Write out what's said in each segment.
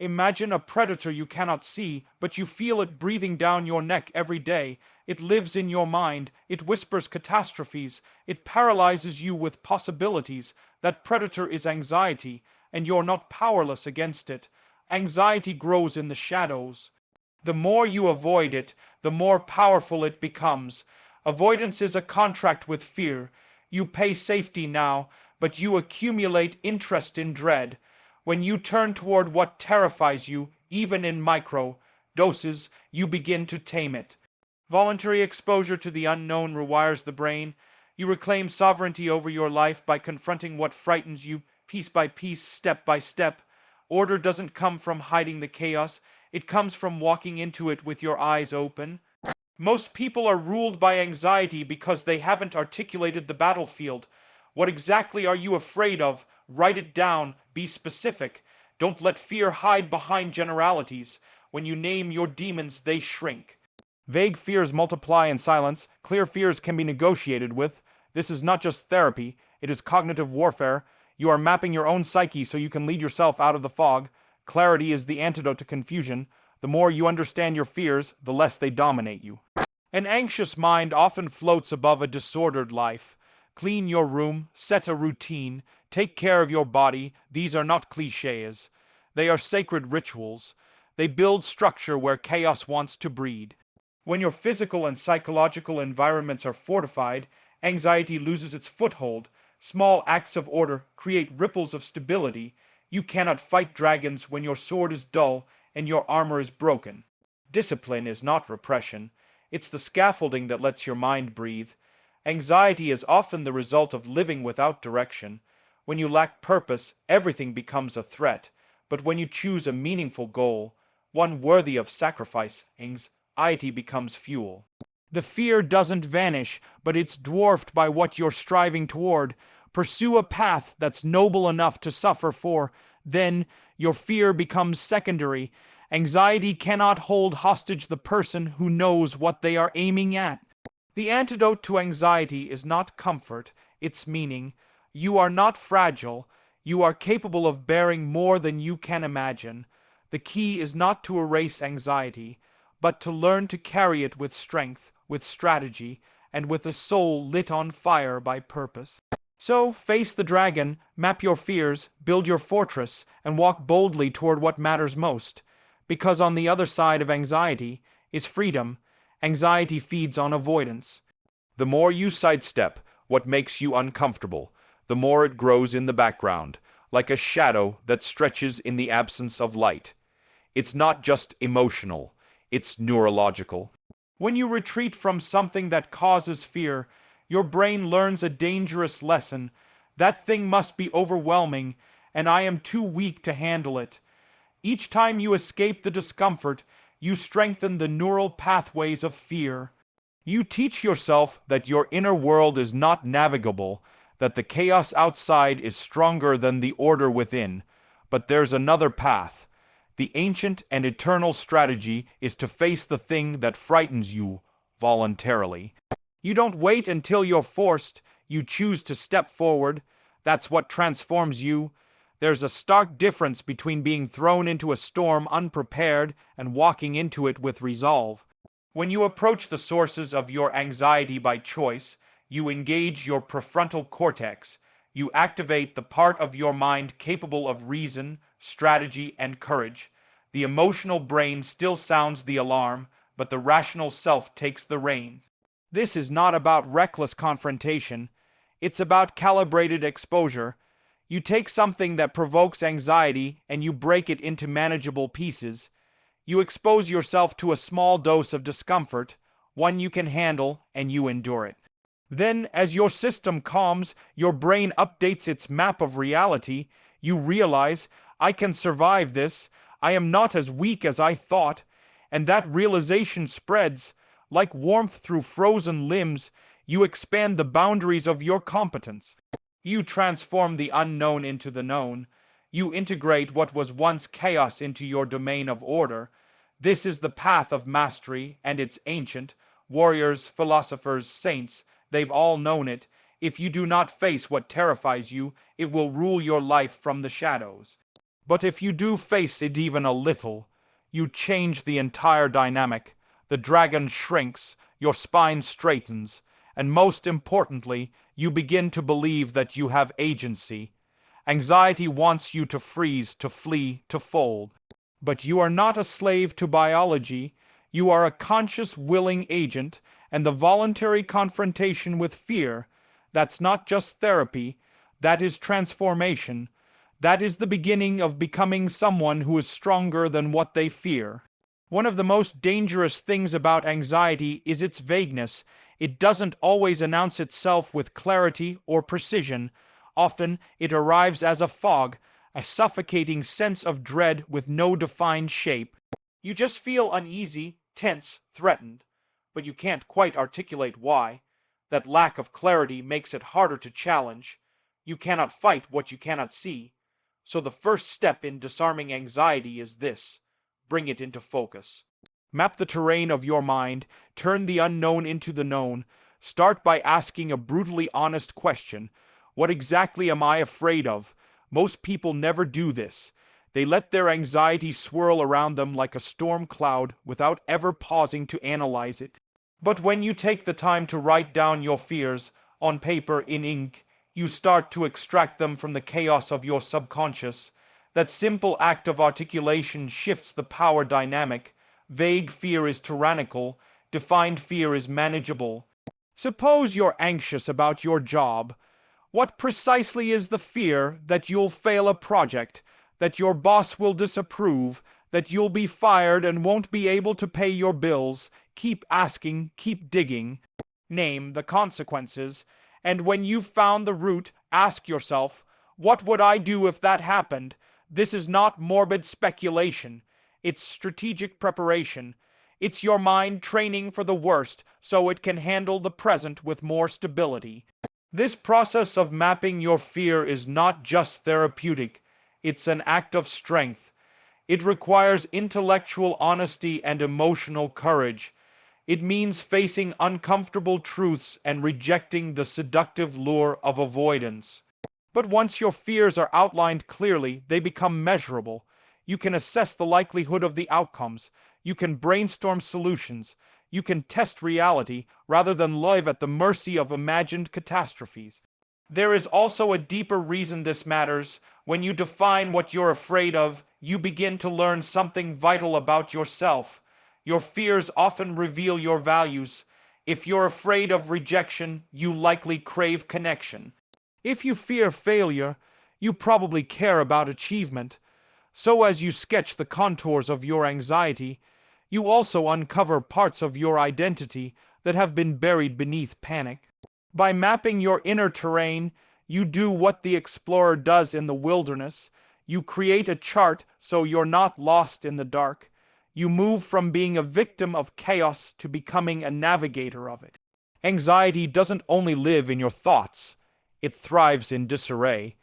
Imagine a predator you cannot see, but you feel it breathing down your neck every day. It lives in your mind, it whispers catastrophes, it paralyzes you with possibilities. That predator is anxiety, and you're not powerless against it. Anxiety grows in the shadows. The more you avoid it, the more powerful it becomes. Avoidance is a contract with fear. You pay safety now, but you accumulate interest in dread. When you turn toward what terrifies you, even in micro doses, you begin to tame it. Voluntary exposure to the unknown rewires the brain. You reclaim sovereignty over your life by confronting what frightens you, piece by piece, step by step. Order doesn't come from hiding the chaos, it comes from walking into it with your eyes open. Most people are ruled by anxiety because they haven't articulated the battlefield. What exactly are you afraid of? Write it down, be specific. Don't let fear hide behind generalities. When you name your demons, they shrink. Vague fears multiply in silence. Clear fears can be negotiated with. This is not just therapy, it is cognitive warfare. You are mapping your own psyche so you can lead yourself out of the fog. Clarity is the antidote to confusion. The more you understand your fears, the less they dominate you. An anxious mind often floats above a disordered life. Clean your room, set a routine, take care of your body. These are not cliches. They are sacred rituals. They build structure where chaos wants to breed. When your physical and psychological environments are fortified, anxiety loses its foothold. Small acts of order create ripples of stability. You cannot fight dragons when your sword is dull and your armor is broken. Discipline is not repression. It's the scaffolding that lets your mind breathe. Anxiety is often the result of living without direction. When you lack purpose, everything becomes a threat. But when you choose a meaningful goal, one worthy of sacrifice, anxiety becomes fuel. The fear doesn't vanish, but it's dwarfed by what you're striving toward. Pursue a path that's noble enough to suffer for. Then your fear becomes secondary. Anxiety cannot hold hostage the person who knows what they are aiming at. The antidote to anxiety is not comfort, it's meaning. You are not fragile. You are capable of bearing more than you can imagine. The key is not to erase anxiety, but to learn to carry it with strength, with strategy, and with a soul lit on fire by purpose. So, face the dragon, map your fears, build your fortress, and walk boldly toward what matters most. Because on the other side of anxiety is freedom. Anxiety feeds on avoidance. The more you sidestep what makes you uncomfortable, the more it grows in the background, like a shadow that stretches in the absence of light. It's not just emotional, it's neurological. When you retreat from something that causes fear, your brain learns a dangerous lesson. That thing must be overwhelming, and I am too weak to handle it. Each time you escape the discomfort, you strengthen the neural pathways of fear. You teach yourself that your inner world is not navigable, that the chaos outside is stronger than the order within. But there's another path. The ancient and eternal strategy is to face the thing that frightens you voluntarily. You don't wait until you're forced, you choose to step forward. That's what transforms you. There's a stark difference between being thrown into a storm unprepared and walking into it with resolve. When you approach the sources of your anxiety by choice, you engage your prefrontal cortex. You activate the part of your mind capable of reason, strategy, and courage. The emotional brain still sounds the alarm, but the rational self takes the reins. This is not about reckless confrontation. It's about calibrated exposure. You take something that provokes anxiety and you break it into manageable pieces. You expose yourself to a small dose of discomfort, one you can handle, and you endure it. Then, as your system calms, your brain updates its map of reality. You realize, I can survive this. I am not as weak as I thought. And that realization spreads. Like warmth through frozen limbs, you expand the boundaries of your competence. You transform the unknown into the known. You integrate what was once chaos into your domain of order. This is the path of mastery, and it's ancient. Warriors, philosophers, saints, they've all known it. If you do not face what terrifies you, it will rule your life from the shadows. But if you do face it even a little, you change the entire dynamic. The dragon shrinks, your spine straightens, and most importantly, you begin to believe that you have agency. Anxiety wants you to freeze, to flee, to fold. But you are not a slave to biology. You are a conscious, willing agent, and the voluntary confrontation with fear, that's not just therapy, that is transformation. That is the beginning of becoming someone who is stronger than what they fear. One of the most dangerous things about anxiety is its vagueness. It doesn't always announce itself with clarity or precision. Often it arrives as a fog, a suffocating sense of dread with no defined shape. You just feel uneasy, tense, threatened, but you can't quite articulate why. That lack of clarity makes it harder to challenge. You cannot fight what you cannot see. So the first step in disarming anxiety is this: bring it into focus. Map the terrain of your mind, turn the unknown into the known. Start by asking a brutally honest question. What exactly am I afraid of? Most people never do this. They let their anxiety swirl around them like a storm cloud without ever pausing to analyze it. But when you take the time to write down your fears, on paper, in ink, you start to extract them from the chaos of your subconscious. That simple act of articulation shifts the power dynamic. Vague fear is tyrannical, defined fear is manageable. Suppose you're anxious about your job. What precisely is the fear? That you'll fail a project, that your boss will disapprove, that you'll be fired and won't be able to pay your bills. Keep asking, keep digging. Name the consequences. And when you've found the root, ask yourself, what would I do if that happened? This is not morbid speculation. It's strategic preparation. It's your mind training for the worst so it can handle the present with more stability. This process of mapping your fear is not just therapeutic. It's an act of strength. It requires intellectual honesty and emotional courage. It means facing uncomfortable truths and rejecting the seductive lure of avoidance. But once your fears are outlined clearly, they become measurable. You can assess the likelihood of the outcomes. You can brainstorm solutions. You can test reality rather than live at the mercy of imagined catastrophes. There is also a deeper reason this matters. When you define what you're afraid of, you begin to learn something vital about yourself. Your fears often reveal your values. If you're afraid of rejection, you likely crave connection. If you fear failure, you probably care about achievement. So as you sketch the contours of your anxiety, you also uncover parts of your identity that have been buried beneath panic. By mapping your inner terrain, you do what the explorer does in the wilderness. You create a chart so you're not lost in the dark. You move from being a victim of chaos to becoming a navigator of it. Anxiety doesn't only live in your thoughts. It thrives in disarray.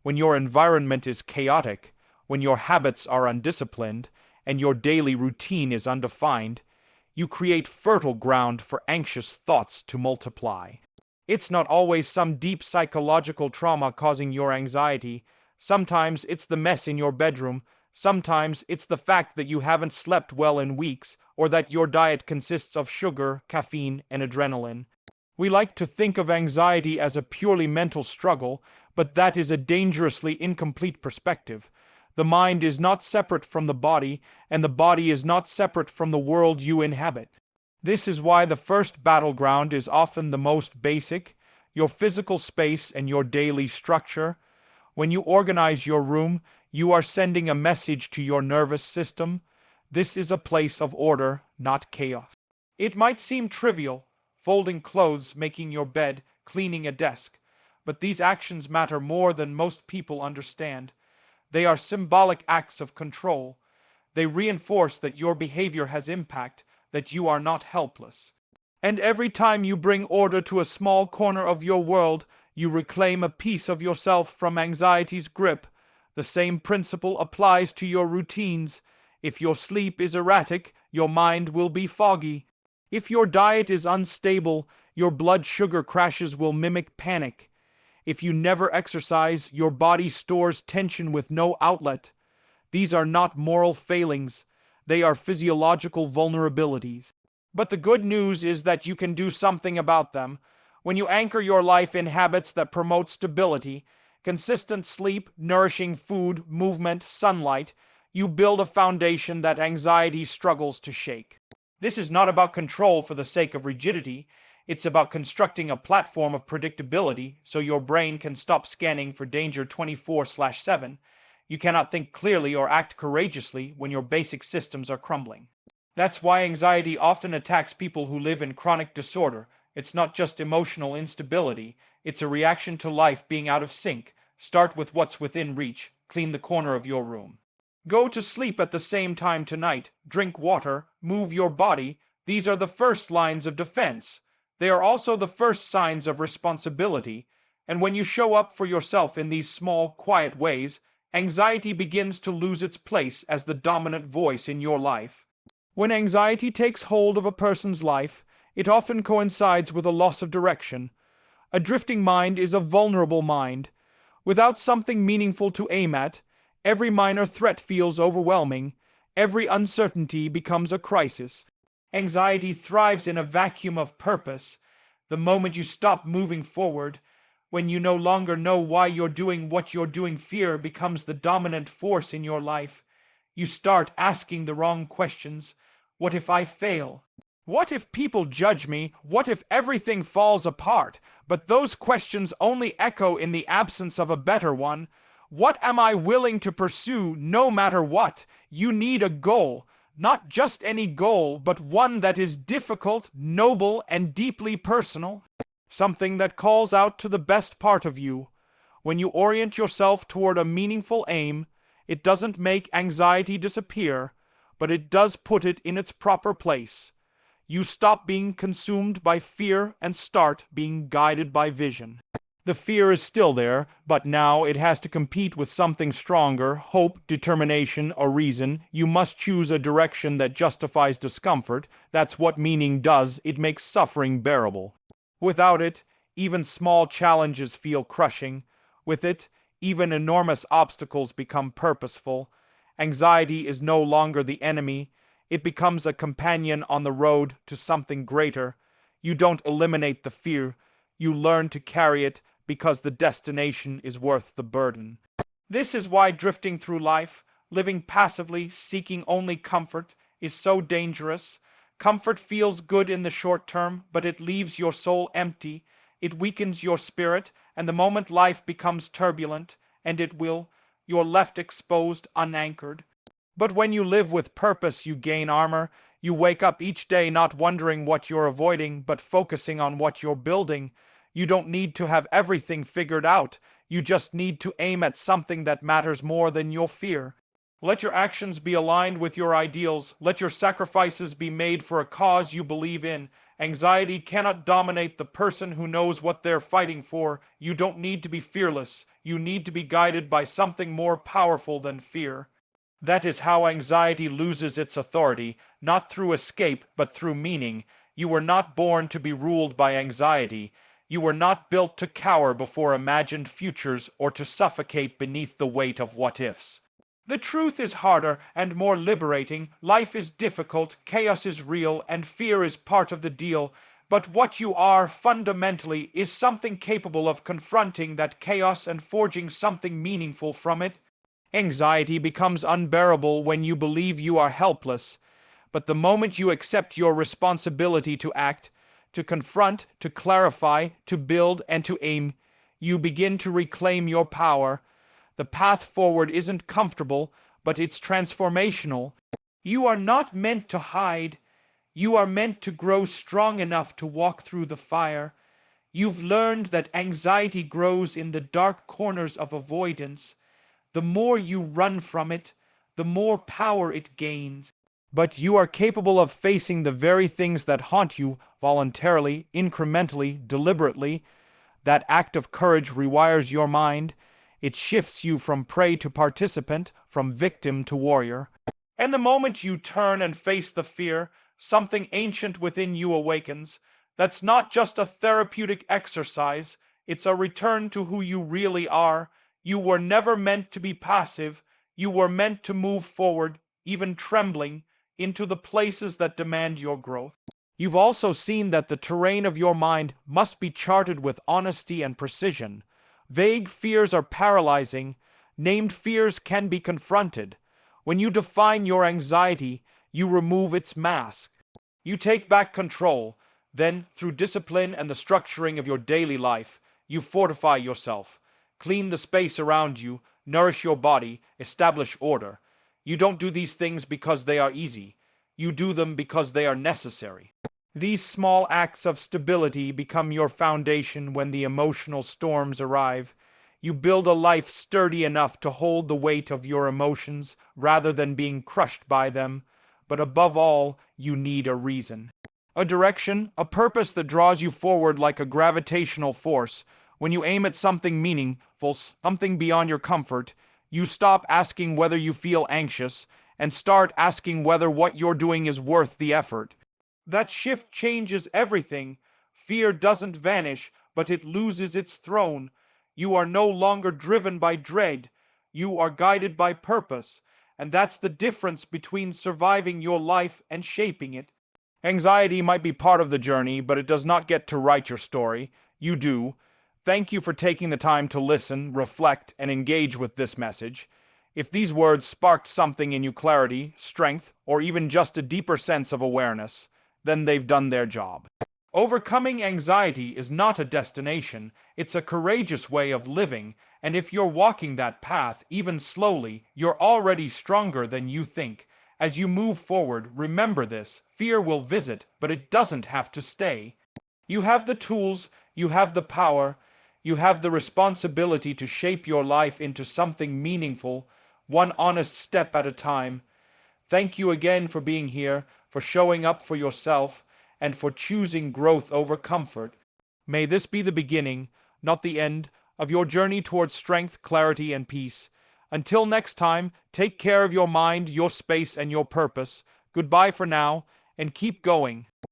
When your environment is chaotic, when your habits are undisciplined, and your daily routine is undefined, you create fertile ground for anxious thoughts to multiply. It's not always some deep psychological trauma causing your anxiety. Sometimes it's the mess in your bedroom. Sometimes it's the fact that you haven't slept well in weeks, or that your diet consists of sugar, caffeine, and adrenaline. We like to think of anxiety as a purely mental struggle, but that is a dangerously incomplete perspective. The mind is not separate from the body, and the body is not separate from the world you inhabit. This is why the first battleground is often the most basic, your physical space and your daily structure. When you organize your room, you are sending a message to your nervous system. This is a place of order, not chaos. It might seem trivial, folding clothes, making your bed, cleaning a desk, but these actions matter more than most people understand. They are symbolic acts of control. They reinforce that your behavior has impact, that you are not helpless. And every time you bring order to a small corner of your world, you reclaim a piece of yourself from anxiety's grip. The same principle applies to your routines. If your sleep is erratic, your mind will be foggy. If your diet is unstable, your blood sugar crashes will mimic panic. If you never exercise, your body stores tension with no outlet. These are not moral failings, they are physiological vulnerabilities. But the good news is that you can do something about them. When you anchor your life in habits that promote stability, consistent sleep, nourishing food, movement, sunlight, you build a foundation that anxiety struggles to shake. This is not about control for the sake of rigidity. It's about constructing a platform of predictability so your brain can stop scanning for danger 24/7. You cannot think clearly or act courageously when your basic systems are crumbling. That's why anxiety often attacks people who live in chronic disorder. It's not just emotional instability, it's a reaction to life being out of sync. Start with what's within reach. Clean the corner of your room. Go to sleep at the same time tonight. Drink water. Move your body. These are the first lines of defense. They are also the first signs of responsibility. And when you show up for yourself in these small, quiet ways, anxiety begins to lose its place as the dominant voice in your life. When anxiety takes hold of a person's life, it often coincides with a loss of direction. A drifting mind is a vulnerable mind. Without something meaningful to aim at, every minor threat feels overwhelming. Every uncertainty becomes a crisis. Anxiety thrives in a vacuum of purpose. The moment you stop moving forward, when you no longer know why you're doing what you're doing, fear becomes the dominant force in your life. You start asking the wrong questions. What if I fail? What if people judge me? What if everything falls apart? But those questions only echo in the absence of a better one. What am I willing to pursue no matter what? You need a goal. Not just any goal, but one that is difficult, noble, and deeply personal. Something that calls out to the best part of you. When you orient yourself toward a meaningful aim, it doesn't make anxiety disappear, but it does put it in its proper place. You stop being consumed by fear and start being guided by vision. The fear is still there, but now it has to compete with something stronger: hope, determination, or reason. You must choose a direction that justifies discomfort. That's what meaning does. It makes suffering bearable. Without it, even small challenges feel crushing. With it, even enormous obstacles become purposeful. Anxiety is no longer the enemy. It becomes a companion on the road to something greater. You don't eliminate the fear. You learn to carry it because the destination is worth the burden. This is why drifting through life, living passively, seeking only comfort, is so dangerous. Comfort feels good in the short term, but it leaves your soul empty. It weakens your spirit, and the moment life becomes turbulent, and it will, you're left exposed, unanchored. But when you live with purpose, you gain armor. You wake up each day not wondering what you're avoiding, but focusing on what you're building. You don't need to have everything figured out. You just need to aim at something that matters more than your fear. Let your actions be aligned with your ideals. Let your sacrifices be made for a cause you believe in. Anxiety cannot dominate the person who knows what they're fighting for. You don't need to be fearless. You need to be guided by something more powerful than fear. That is how anxiety loses its authority, not through escape, but through meaning. You were not born to be ruled by anxiety. You were not built to cower before imagined futures or to suffocate beneath the weight of what-ifs. The truth is harder and more liberating. Life is difficult, chaos is real, and fear is part of the deal. But what you are, fundamentally, is something capable of confronting that chaos and forging something meaningful from it. Anxiety becomes unbearable when you believe you are helpless. But the moment you accept your responsibility to act, to confront, to clarify, to build, and to aim, you begin to reclaim your power. The path forward isn't comfortable, but it's transformational. You are not meant to hide. You are meant to grow strong enough to walk through the fire. You've learned that anxiety grows in the dark corners of avoidance. The more you run from it, the more power it gains. But you are capable of facing the very things that haunt you voluntarily, incrementally, deliberately. That act of courage rewires your mind. It shifts you from prey to participant, from victim to warrior. And the moment you turn and face the fear, something ancient within you awakens. That's not just a therapeutic exercise, it's a return to who you really are. You were never meant to be passive. You were meant to move forward, even trembling, into the places that demand your growth. You've also seen that the terrain of your mind must be charted with honesty and precision. Vague fears are paralyzing. Named fears can be confronted. When you define your anxiety, you remove its mask. You take back control. Then, through discipline and the structuring of your daily life, you fortify yourself. Clean the space around you, nourish your body, establish order. You don't do these things because they are easy. You do them because they are necessary. These small acts of stability become your foundation when the emotional storms arrive. You build a life sturdy enough to hold the weight of your emotions rather than being crushed by them. But above all, you need a reason. A direction, a purpose that draws you forward like a gravitational force. When you aim at something meaningful, something beyond your comfort, you stop asking whether you feel anxious and start asking whether what you're doing is worth the effort. That shift changes everything. Fear doesn't vanish, but it loses its throne. You are no longer driven by dread. You are guided by purpose. And that's the difference between surviving your life and shaping it. Anxiety might be part of the journey, but it does not get to write your story. You do. Thank you for taking the time to listen, reflect, and engage with this message. If these words sparked something in you, clarity, strength, or even just a deeper sense of awareness, then they've done their job. Overcoming anxiety is not a destination, it's a courageous way of living, and if you're walking that path, even slowly, you're already stronger than you think. As you move forward, remember this: fear will visit, but it doesn't have to stay. You have the tools, you have the power, you have the responsibility to shape your life into something meaningful, one honest step at a time. Thank you again for being here, for showing up for yourself, and for choosing growth over comfort. May this be the beginning, not the end, of your journey towards strength, clarity, and peace. Until next time, take care of your mind, your space, and your purpose. Goodbye for now, and keep going.